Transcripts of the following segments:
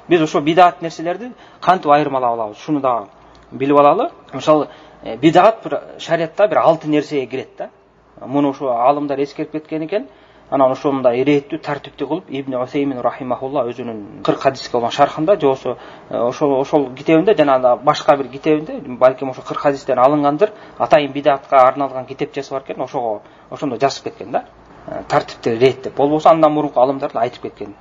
Биз ошо бидат нерселерди кантип айырмалап алабыз, шуну да билип алалы. Мисалы, бидат бир шариатта бир 6 нерсеге кирет да. Муну ошо алымдар эскерип кеткен экен. Анан ошондо иреттүү, тартиптүү кылып Ибн Усаймин рахимахулла өзүнүн 40 хадиске болгон шархында, же ошол китебинде, жана башка бир китебинде, балким ошо 40 хадистен алынгандыр, атайын бидатка арналган китепчеси бар экен, ошондо жазып кеткен да. Тартипти иреттеп. Болбосо андан мурунку алымдар айтып кеткен.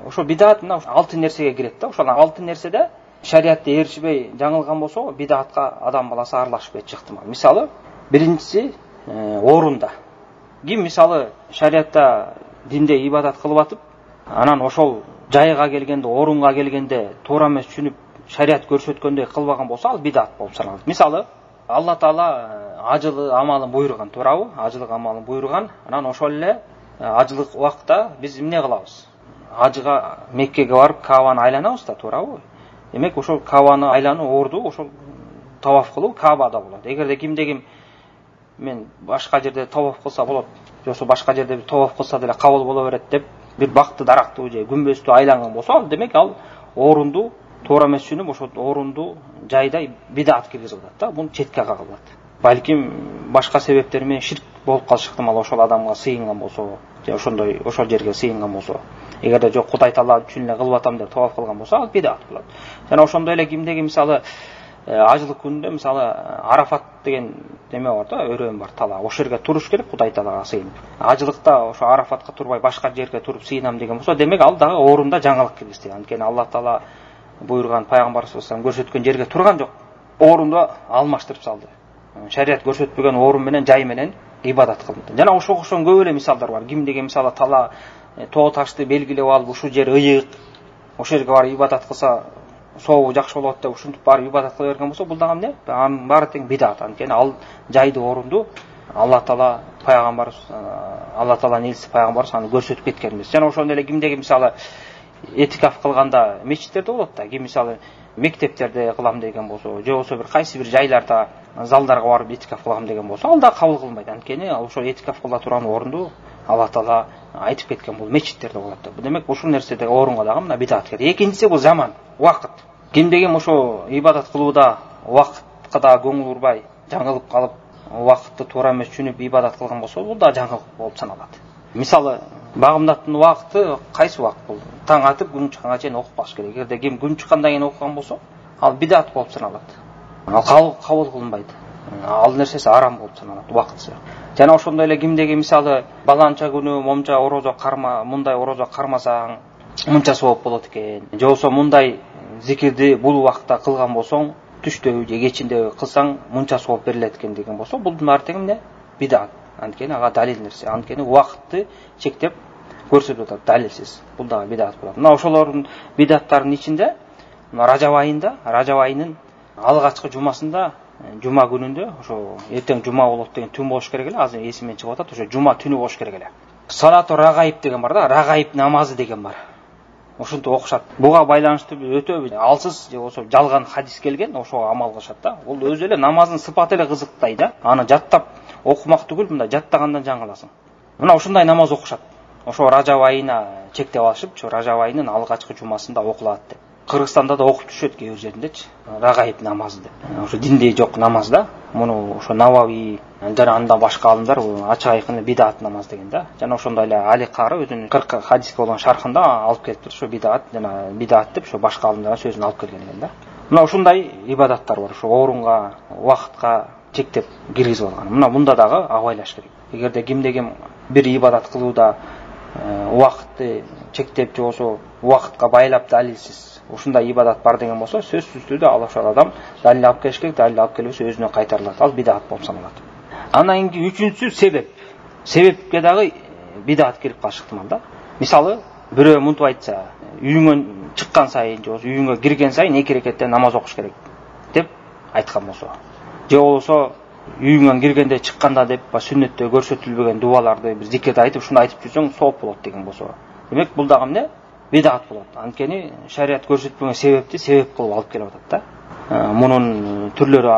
Ошо бидат мына 6 нерсеге кирет да. Ошол 6 нерседе шариатты ээрчибей жаңылган болсо, бидатка адам баласы аралашып кетиши ыктымал. Мисалы, биринчиси орунда. Ким мисалы шариатта динде ибадат кылып атып, анан ошол жайга келгенде, орунга келгенде туура эмес түшүнүп, шариат көрсөткөндөй кылбаган болсо, ал бидат болуп саналат. Мисалы, Алла Таала ажылы амалын буйруган, туурабы? Ажылык амалын буйруган. Анан ошол эле ажылык убакта биз эмне кылабыз? Ажыга Меккеге барып Каабаны айланабыз да, туурабы? Демек ошол Каабаны айлануу орду, ошол таваф кылуу Каабада болот. Эгерде кимде-ким мен башка жерде таваф кылса болот, жосо башка жерде бир таваф кылса деле кабыл боло берет деп бир бакты, дарактуу же күмбөздү айланган болсо, ал демек ал орунду туура эмес түшүнүп, ошол орунду жайда бидат киргизип атат да. Буну четке кагылат. Балким башка себептер менен ширк болуп калышы ыктымал, ошол адамга сыйынган болсо, же ошол жерге сыйынган болсо. Эгерде жок Кудай Таала үчүн эле кылып атам деп таваф кылган болсо, ал бидат болот. Жана ошондой эле кимдеги мисалы ажылык күнүндө мисалы Арафат деген неме бар да, өрөөн бар, тала. Ошол жерге туруш керек Кудай Таалага сыйынып. Ажылыкта ошо Арафатка турбай башка жерге туруп сыйынам деген болсо, демек ал дагы орунда жаңылык киргизди. Анткени Алла Таала буйруган, пайгамбарыбыз көрсөткөн жерге турган жок. Орунду алмаштырып салды. Шариат көрсөтпөгөн орун менен, жай менен ибадат кылынды. Жана ошого окшогон көп эле мисалдар бар. Кимдеги мисалы тала тоо ташты белгилеп алып, ушул жер ыйык, ошол жерге барып ибадат кылса сообу жакшы болот деп ушинтип барып ибадат кыла берген болсо, бул дагы эмне? Анын баары тең бидат. Анткени ал жайды, орунду Алла Таала Алланын элчиси пайгамбарыбыз аны көрсөтүп кеткен эмес. Жана ошондой эле кимдеги мисалы этикаф кылганда мечиттерде болот да, ким мисалы мектептерде кылам деген болсо, же болбосо бир кайсы бир жайларда, залдарга барып этикаф кылам деген болсо, ал да кабыл кылынбайт. Анткени ошо этикаф кыла турган орунду Алла Таала айтып кеткен, бул мечиттерде болот да. Демек ушул нерседеги орунга дагы мына бидат керек. Экинчиси бул заман, убакыт. Кимдеген ошо ибадат кылууда убакытка да көңүл бурбай, жаңылып калып, убакытты туура эмес түшүнүп ибадат кылган болсо, бул да жаңылык болуп саналат. Мисалы, багымдаттын убакыты кайсы убакыт бул? Таң атып күн чыкканга чейин окупаш керек. Эгерде ким күн чыккандан кийин окуган болсо, ал бидат болуп саналат. Ал кабыл кылынбайт. Ал нерсеси арам болуп саналат, убакытсы. Жана ошондой эле кимдеги мисалы баланча күнү момча орозо карма, мындай орозо кармасаң мынча сооп болот экен. Же болбосо мындай зикирди бул убакытта кылган болсоң, түштө же кечинде кылсаң мынча сооп берилет экен деген болсо, булдун баары тең эмне? Бидат. Анткени ага далил нерсе. Анткени убакытты чектеп көрсөтүп атат, далилсиз. Бул дагы бидат болот. Мына ошолордун бидаттарынын ичинде Ражаб айынын алгачкы жумасында, жума күнүндө, ошо эртең жума болот деген түн болуш керек эле, азыр эсимден чыгып атат, ошо жума түнү болуш керек эле. Салату рагаиб деген бар да, рагаиб намазы деген бар. Ошонтип окушат. Буга байланыштуу өтө алсыз же болсо жалган хадис келген, ошого амал кылышат да. Бул өзү эле намаздын сыпаты эле кызыктай да. Аны жаттап окумак түгүл, мындай жаттагандан жаңыласың. Мына ушундай намаз окушат. Ошо Ражаб айына чектеп алышып, ошо Ражаб айынын алгачкы жумасында окулат деп. Кыргызстанда да окуп түшөт кээ бир жериндечи, рагаиб намазы деп. Ошо динде жок намаз да. Муну ошо Навави жана андан башка алымдар ачык айкын бидат намаз деген да. Жана ошондой эле Али Кары өзүнүн 40 хадиске болгон шархында алып келиптир, ошо бидат жана бидат деп ошо башка алымдардын сөзүн алып келген экен да. Мына ушундай ибадаттар бар, ошо орунга, убакытка чектеп киргизип алган. Мына мында дагы абайлаш керек. Эгерде кимде-ким бир ибадат кылууда убакытты чектеп же болсо убакытка байлап далилсиз ушундай ибадат бар деген болсо, сөзсүз түрдө ал ошол адам далил алып келиш керек, далил алып келбесе өзүнө кайтарылат. Ал бидат болуп саналат. Андан кийинки үчүнчүсү себеп. Себепке дагы бидат кирип калышы ыктымал да. Мисалы, бирөө мынтип айтса, үйүңөн чыккан сайын же болсо үйүңө кирген сайын 2 рекеттен намаз окуш керек деп айткан болсо, же болсо үйүңөн киргенде чыкканда деп сүннөттө көрсөтүлбөгөн дуаларды, бир зикирди айтып, ушуну айтып жүрсөң сооп болот деген болсо, демек бул дагы эмне? Бидат болот. Анткени шариат көрсөтпөгөн себепти себеп кылып алып келип атат да. Мунун түрлөрү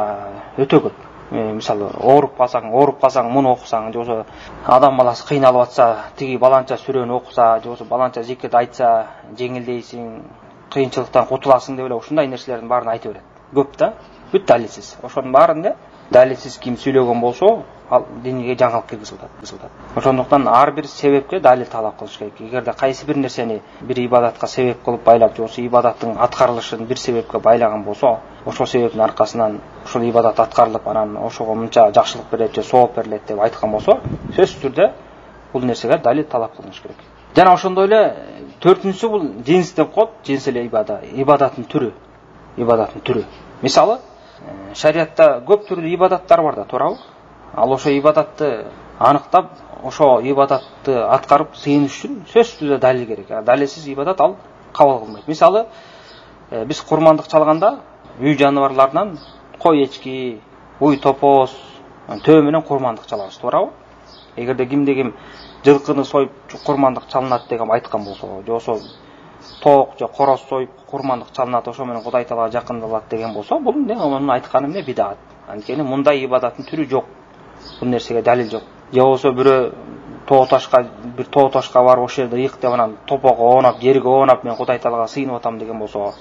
өтө көп. Мисалы, ооруп калсаң муну окусаң, же болсо адам баласы кыйналып атса, тиги баланча сүрөнү окуса, же болсо баланча зикирди айтса жеңилдейсиң, кыйынчылыктан кутуласың деп эле ушундай нерселердин баарын айтып берет. Көп да, бүт далилсиз. Ошонун баарында далилсиз ким сүйлөгөн болсо, ал динге жаңылык киргизилет. Ошондуктан ар бир себепке далил талап кылыш керек. Эгерде кайсы бир нерсени бир ибадатка себеп кылып байлап, же ибадаттын аткарылышын бир себепке байлаган болсо, ошол себептин аркасынан ушул ибадат аткарылып, анан ошого мынча жакшылык берет же сооп берилет деп айткан болсо, сөзсүз түрдө бул нерсеге далил талап кылыныш керек. Жана ошондой эле төртүнчүсү бул жинс деп коет, жинс эле ибадаттын түрү. Мисалы, шариатта көп түрлүү ибадаттар бар да, туурабы? Ал ошо ибадатты аныктап, ошо ибадатты аткарып сыйыныш үчүн сөзсүз түрдө далил керек. Далилсиз ибадат ал кабыл кылынбайт. Мисалы, биз курмандык чалганда үй жаныбарларынан кой эчки, уй топоз, төө менен курмандык чалабыз, туурабы? Эгерде кимде-ким жылкыны союп курмандык чалынат деген айткан болсо, же болсо тоок же короз союп курмандык чалынат, ошо менен Кудай Таалага жакындалат деген болсо, бул мунун айтканы эмне? Бидат. Анткени мындай ибадаттын түрү жок. Бул нерсеге далил жок. Же болсо бирөө бир тоо ташка барып ошол жерде ыйык деп анан топого оонап, жерге оонап, мен Кудай Таалага сыйынып атам деген болсо,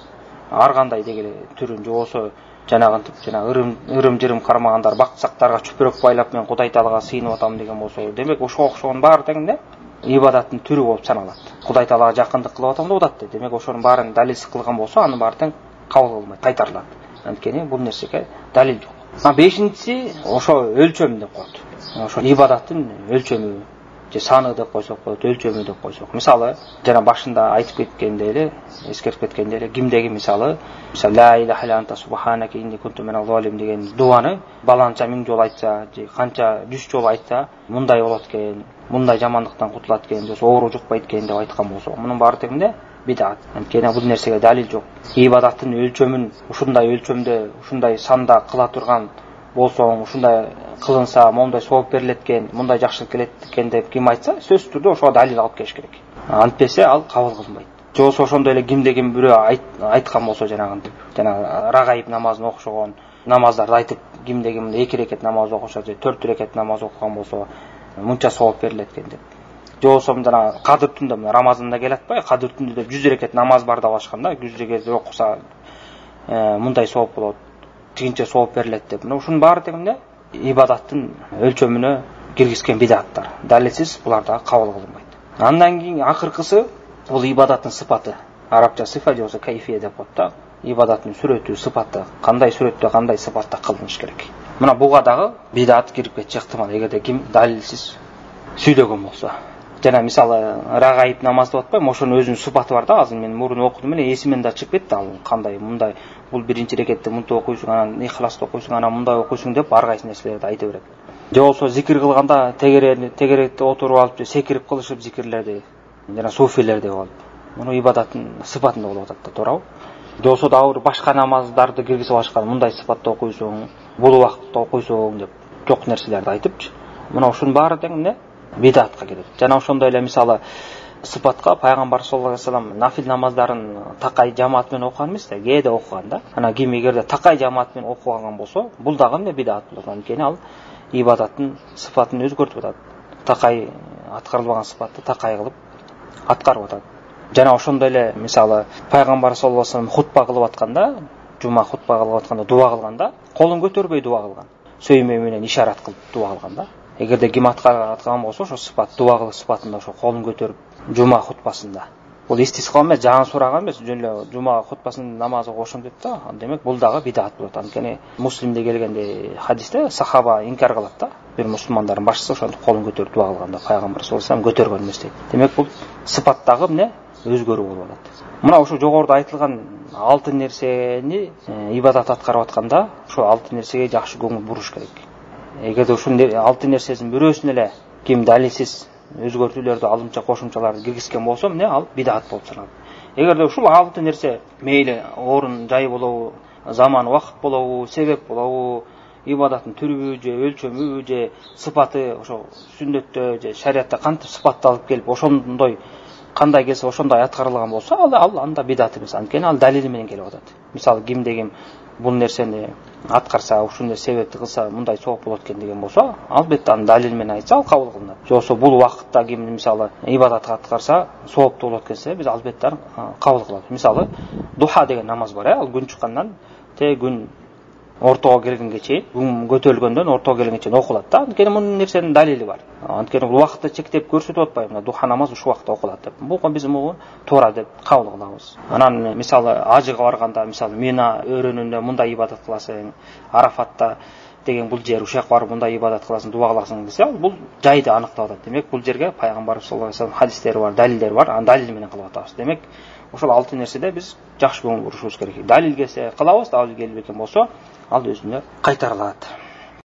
ар кандай дегеле түрүн, же болсо жанагынтип ырым-жырым кармагандар бакчактарга чүпүрөк байлап, мен Кудай Таалага сыйынып атам деген болсо, демек ошого окшогон баары дегенде ибадаттын түрү болуп саналат. Кудай Таалага жакындык кылып атам деп атат. Демек ошонун баарын далилсиз кылган болсо, анын баары тең кабыл кылынбайт, кайтарылат. Анткени бул нерсеге далил жок. Бешинчиси ошо өлчөм деп коет. Ошо ибадаттын өлчөмү же саны деп койсок болот, өлчөмү деп койсок. Мисалы, жана башында айтып кеткендей эле, эскертип кеткендей эле, кимдеги мисалы ла илаха илля анта субханака инни кунту минал залимин деген дуаны баланча миң жолу айтса, же канча 100 жолу айтса, мындай болот экен, мындай жамандыктан кутулат экен, же оору жукпайт экен деп айткан болсо, мунун баары тегинде бидат. Анткени бул нерсеге далил жок. Ибадаттын өлчөмүн ушундай өлчөмдө, ушундай санда кыла турган болсоң, ушундай кылынса, мондай сооп берилет экен, мындай жакшылык келет экен деп ким айтса, сөзсүз түрдө ошого далил алып келиш керек. Антпесе ал кабыл кылынбайт. Же болсо ошондой эле кимде-ким бирөө айткан болсо, жанагынтип, рагайып намазына окшогон намаздарды айтып, кимде-ким 2 рекет намаз окуса же 4 рекет намаз окуган болсо, мынча сооп берилет экен деп. Же болсо жана кадыр түндө, Рамазанда келет атпайбы, кадыр түндө деп 100 рекет намаз бар деп ашканда, 100 рекет окуса мындай сооп болот, тигинче сооп берилет деп. Мына ушунун баары дегенде ибадаттын өлчөмүнө киргизген бидаттар. Далилсиз булар да кабыл кылынбайт. Андан кийин акыркысы бул ибадаттын сыпаты. Арабча сыфа же болсо кайфия деп коет да. Ибадаттын сүрөтү, сыпаты, кандай сүрөттө, кандай сыпатта кылыныш керек. Мына буга дагы бидат кирип кетиши ыктымал, эгерде ким далилсиз сүйлөгөн болсо. Жана мисалы рагайып намаз деп атпайбы, ошонун өзүнүн сыпаты бар да. Азыр мен мурун окудум эле, эсимден да чыгып кетти ал кандай, мындай, бул биринчи рекетте мынтип окуйсуң, анан ихласта окуйсуң, анан мындай окуйсуң деп ар кайсы нерселерди айта берет. Же болсо зикир кылганда тегеретте отуруп алып, секирип кылышып зикирлерди, жана суфилерди болот. Муну ибадаттын сыпатында болуп атат да, туурабы? Же болсо дагы башка намаздарды киргизип алышкан, мындай сыпатта окуйсуң, бул убакытта окуйсуң деп жок нерселерди айтыпчы. Мына ушунун баары тең бидатка кирет. Жана ошондой эле мисалы сыпатка пайгамбар саллаллаху алейхи вассалам нафил намаздарын такай жамаат менен окуган эмес да, кээде окуган да. Ана ким эгерде такай жамаат менен окуган болсо, бул дагы бидат болот. Анткени ал ибадаттын сыпатын өзгөртүп атат. Такай аткарылбаган сыпатты такай кылып аткарып атат. Жана ошондой эле мисалы пайгамбар саллаллаху алейхи вассалам хутба кылып атканда, жума хутба кылып атканда, дуа кылганда, колун көтөрбөй дуа кылган. Сөймө менен ишарат кылып дуа кылган да. Эгерде ким аткарган болсо, ошо сыпат дуа кылыш сыпатында, ошо колун көтөрүп жума хутбасында. Бул истисқа эмес, жан сураган эмес, жөн эле жума хутбасында намаз окушум деп да. Демек бул дагы бидат болот. Анткени Муслимде келгенде хадисте сахаба инкар кылат да. Бир мусулмандардын башчысы ошондо колун көтөрүп дуа кылганда пайгамбар саллаллаху алейхи вассалам көтөргөн эмес дейт. Демек бул сыпаттагы өзгөрүү болуп атат. Мына ошо жогоруда айтылган 6 нерсени ибадат аткарып атканда, ошо 6 нерсеге жакшы көңүл буруш керек. Эгерде ушул 6 нерсенин бирөөсүн эле ким далилсиз өзгөртүүлөрдү, алымча кошумчаларды киргизген болсо, ал бидат болуп саналат. Эгерде ушул 6 нерсе мейли орун жай болобу, заман убакыт болобу, себеп болобу, ибадаттын түрүбү же өлчөмү же сыпаты, ошо сүннөттө же шариатта кантип сыпатталып келип, ошондой кандай келсе ошондой аткарылган болсо, ал анда бидат эмес. Анткени ал далили менен келип атат. Мисалы кимде-ким бул нерсени аткарса, ушундай себепти кылса мындай сооп болот экен деген болсо, албетте аны далил менен айтса ал кабыл кылынат. Жоксо бул убакытта ким мисалы ибадат аткарса сооптуу болот экенсе, биз албетте кабыл кылабыз. Мисалы духа деген намаз бар, ал күн чыккандан күн ортого келгенге чейин, күн көтөрүлгөндөн ортого келгенге чейин окулат да. Анткени мунун нерсенин далили бар. Анткени бул убакытты чектеп көрсөтүп атпайбы, мына духа намаз ушул убакытта окулат деп. Бул биз муну туура деп кабыл кылабыз. Анан мисалы ажыга барганда, мисалы Мина өрөөнүндө мындай ибадат кыласың, Арафатта деген бул жер ушак барып мындай ибадат кыласың, дуа кыласың десе, бул жайды аныктап атат. Демек бул жерге пайгамбарыбыз саллаллаху алейхи вассалам хадистери бар, далилдери бар, анын далили менен кылып атабыз. Демек ошол 6 нерседе биз жакшы көңүл бурушубуз керек. Далил келсе кылабыз, далил келбеген болсо ал өзүнө кайтарылат.